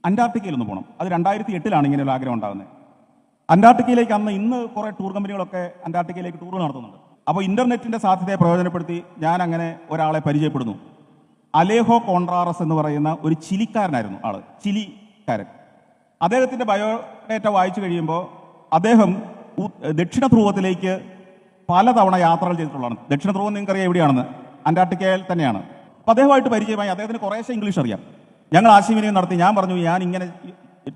അന്റാർട്ടിക്കയിൽ ഒന്ന് പോകണം. അത് 2008 ഇങ്ങനെ ഒരു ആഗ്രഹം ഉണ്ടാകുന്നത്. അന്റാർട്ടിക്കയിലേക്ക് ഇന്ന് കുറേ ടൂർ കമ്പനികളൊക്കെ അന്റാർട്ടിക്കയിലേക്ക് ടൂർ നടത്തുന്നുണ്ട്. അപ്പോൾ ഇന്റർനെറ്റിന്റെ സാധ്യതയെ പ്രയോജനപ്പെടുത്തി ഞാൻ അങ്ങനെ ഒരാളെ പരിചയപ്പെടുന്നു. അലേഹോ കോൺട്രാറസ് എന്ന് പറയുന്ന ഒരു ചിലിക്കാരനായിരുന്നു ആള്, ചിലിക്കാരൻ. അദ്ദേഹത്തിന്റെ ബയോഡേറ്റ വായിച്ചു കഴിയുമ്പോൾ അദ്ദേഹം ദക്ഷിണ ധ്രുവത്തിലേക്ക് പലതവണ യാത്രകൾ ചെയ്തിട്ടുള്ളതാണ്. ദക്ഷിണ ധ്രുവം നിങ്ങൾക്കറിയാം എവിടെയാണെന്ന്, അന്റാർട്ടിക്കയിൽ തന്നെയാണ്. അപ്പോൾ അദ്ദേഹമായിട്ട് പരിചയമായി. അദ്ദേഹത്തിന് കുറേശ്ശെ ഇംഗ്ലീഷ് അറിയാം. ഞങ്ങൾ ആശയവിനിമയം നടത്തി. ഞാൻ പറഞ്ഞു, ഞാൻ ഇങ്ങനെ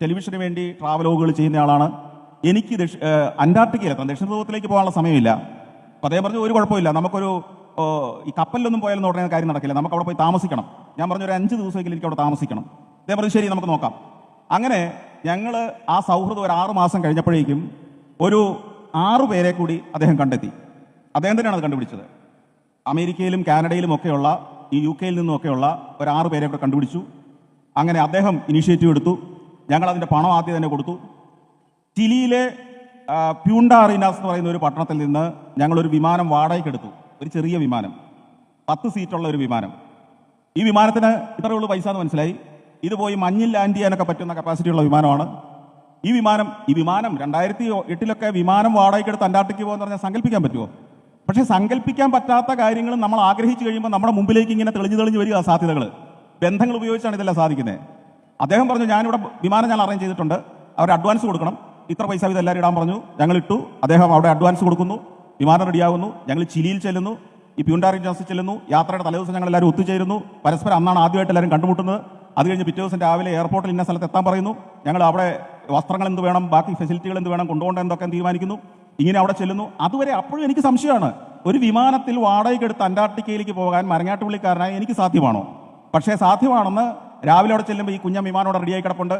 ടെലിവിഷന് വേണ്ടി ട്രാവലോഗുകൾ ചെയ്യുന്ന ആളാണ്, എനിക്ക് അന്റാർട്ടിക്കയിലെത്താം, ദക്ഷിണ ധ്രുവത്തിലേക്ക് പോകാനുള്ള സമയമില്ല. അപ്പോൾ അദ്ദേഹം പറഞ്ഞു, ഒരു കുഴപ്പമില്ല, നമുക്കൊരു ഈ കപ്പലിലൊന്നും പോയാലും ഉടനെ കാര്യം നടക്കില്ല, നമുക്ക് അവിടെ പോയി താമസിക്കണം. ഞാൻ പറഞ്ഞു, ഒരു 5 ദിവസമെങ്കിലും എനിക്ക് അവിടെ താമസിക്കണം. അദ്ദേഹം പറഞ്ഞു, ശരി, നമുക്ക് നോക്കാം. അങ്ങനെ ഞങ്ങൾ ആ സൗഹൃദം ഒരു 6 മാസം കഴിഞ്ഞപ്പോഴേക്കും ഒരു 6 പേരെ കൂടി അദ്ദേഹം കണ്ടെത്തി. അദ്ദേഹം തന്നെയാണ് അത് കണ്ടുപിടിച്ചത്. അമേരിക്കയിലും കാനഡയിലും ഒക്കെയുള്ള, ഈ UK നിന്നുമൊക്കെയുള്ള ഒരു 6 പേരെ കൂടെ കണ്ടുപിടിച്ചു. അങ്ങനെ അദ്ദേഹം ഇനീഷ്യേറ്റീവ് എടുത്തു. ഞങ്ങൾ അതിൻ്റെ പണം ആദ്യം തന്നെ കൊടുത്തു. ചിലിയിലെ പ്യൂണ്ട അറീനാസ് എന്ന് പറയുന്ന ഒരു പട്ടണത്തിൽ നിന്ന് ഞങ്ങളൊരു വിമാനം വാടകയ്ക്കെടുത്തു. ഒരു ചെറിയ വിമാനം, 10 സീറ്റുള്ള ഒരു വിമാനം. ഈ വിമാനത്തിന് ഇത്രയുള്ള പൈസ എന്ന് മനസ്സിലായി. ഇത് പോയി മഞ്ഞിൽ ലാൻഡ് ചെയ്യാനൊക്കെ പറ്റുന്ന കപ്പാസിറ്റിയുള്ള വിമാനമാണ് ഈ വിമാനം. 2008 വിമാനം വാടകയ്ക്കെടുത്ത് അന്റാർട്ടിക്ക പോകുമെന്ന് പറഞ്ഞാൽ സങ്കല്പിക്കാൻ പറ്റുമോ? പക്ഷേ സങ്കല്പിക്കാൻ പറ്റാത്ത കാര്യങ്ങളും നമ്മൾ ആഗ്രഹിച്ചു കഴിയുമ്പോൾ നമ്മുടെ മുമ്പിലേക്ക് ഇങ്ങനെ തെളിഞ്ഞു വരിക സാധ്യതകൾ. ബന്ധങ്ങൾ ഉപയോഗിച്ചാണ് ഇതെല്ലാം സാധിക്കുന്നത്. അദ്ദേഹം പറഞ്ഞു, ഞാനിവിടെ വിമാനം ഞാൻ അറേഞ്ച് ചെയ്തിട്ടുണ്ട്, അവർ അഡ്വാൻസ് കൊടുക്കണം, ഇത്ര പൈസ ഇതെല്ലാവരും ഇടാൻ പറഞ്ഞു. ഞങ്ങൾ ഇട്ടു. അദ്ദേഹം അവിടെ അഡ്വാൻസ് കൊടുക്കുന്നു, വിമാനം റെഡിയാകുന്നു. ഞങ്ങൾ ചിലിയിൽ ചെല്ലുന്നു, ഈ പ്യൂണ്ട അറീനാസിൽ ചെല്ലുന്നു. യാത്രയുടെ തലേദിവസം ഞങ്ങൾ എല്ലാവരും ഒത്തുചേരുന്നു. പരസ്പരം അന്നാണ് ആദ്യമായിട്ട് എല്ലാവരും കണ്ടുമുട്ടുന്നത്. അത് കഴിഞ്ഞ് പിറ്റേ ദിവസം രാവിലെ എയർപോർട്ടിൽ ഇന്ന സ്ഥലത്ത് എത്താൻ പറയുന്നു. ഞങ്ങൾ അവിടെ വസ്ത്രങ്ങൾ എന്ത് വേണം, ബാക്കി ഫെസിലിറ്റികൾ എന്ത് വേണം, കൊണ്ടുപോകേണ്ട എന്തൊക്കെ തീരുമാനിക്കുന്നു. ഇങ്ങനെ അവിടെ ചെല്ലുന്നു. അതുവരെ അപ്പോഴും എനിക്ക് സംശയമാണ്, ഒരു വിമാനത്തിൽ വാടകയ്ക്കെടുത്ത് അന്റാർട്ടിക്കയിലേക്ക് പോകാൻ മരങ്ങാട്ടുപള്ളിക്കാരനായി എനിക്ക് സാധ്യമാണോ? പക്ഷേ സാധ്യമാണെന്ന് രാവിലെ അവിടെ ചെല്ലുമ്പോൾ ഈ കുഞ്ഞ വിമാനം അവിടെ റെഡിയായി കിടപ്പുണ്ട്.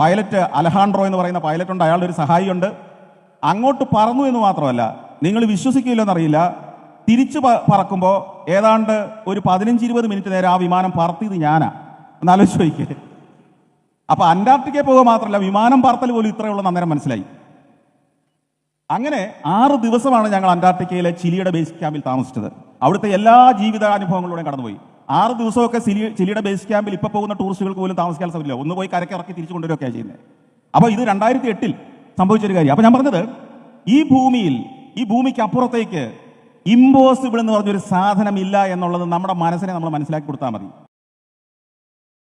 പൈലറ്റ് അലഹാൻഡ്രോ എന്ന് പറയുന്ന പൈലറ്റ് ഉണ്ട്, അയാളുടെ ഒരു സഹായിയുണ്ട്. അങ്ങോട്ട് പറന്നു എന്ന് മാത്രമല്ല, നിങ്ങൾ വിശ്വസിക്കില്ലെന്നറിയില്ല, തിരിച്ചു പറക്കുമ്പോൾ ഏതാണ്ട് ഒരു 15-20 മിനിറ്റ് നേരം ആ വിമാനം പറത്തിയത് ഞാനാ. എന്നാലോചിച്ച് ചോദിക്കേ. അപ്പൊ അന്റാർട്ടിക്കയിൽ പോകുക മാത്രമല്ല, വിമാനം പറത്തൽ പോലും ഇത്രയുള്ള അന്നേരം മനസ്സിലായി. അങ്ങനെ 6 ദിവസമാണ് ഞങ്ങൾ അന്റാർട്ടിക്കയിലെ ചിലിയുടെ ബേസ് ക്യാമ്പിൽ താമസിച്ചത്. അവിടുത്തെ എല്ലാ ജീവിതാനുഭവങ്ങളിലൂടെയും കടന്നുപോയി. 6 ദിവസമൊക്കെ ചിലിയുടെ ബേസ് ക്യാമ്പിൽ ഇപ്പോൾ പോകുന്ന ടൂറിസ്റ്റുകൾക്ക് പോലും താമസിക്കാൻ സാധിക്കില്ല. ഒന്ന് പോയി കരയ്ക്ക് ഇറക്കി തിരിച്ചു കൊണ്ടുവരികയൊക്കെയാണ് ചെയ്യുന്നത്. അപ്പോൾ ഇത് 2008 സംഭവിച്ചൊരു കാര്യം. അപ്പോൾ ഞാൻ പറഞ്ഞത്, ഈ ഭൂമിക്ക് അപ്പുറത്തേക്ക് ഇമ്പോസിബിൾ എന്ന് പറഞ്ഞൊരു സാധനം ഇല്ല എന്നുള്ളത് നമ്മുടെ മനസ്സിനെ നമ്മൾ മനസ്സിലാക്കി കൊടുത്താൽ മതി.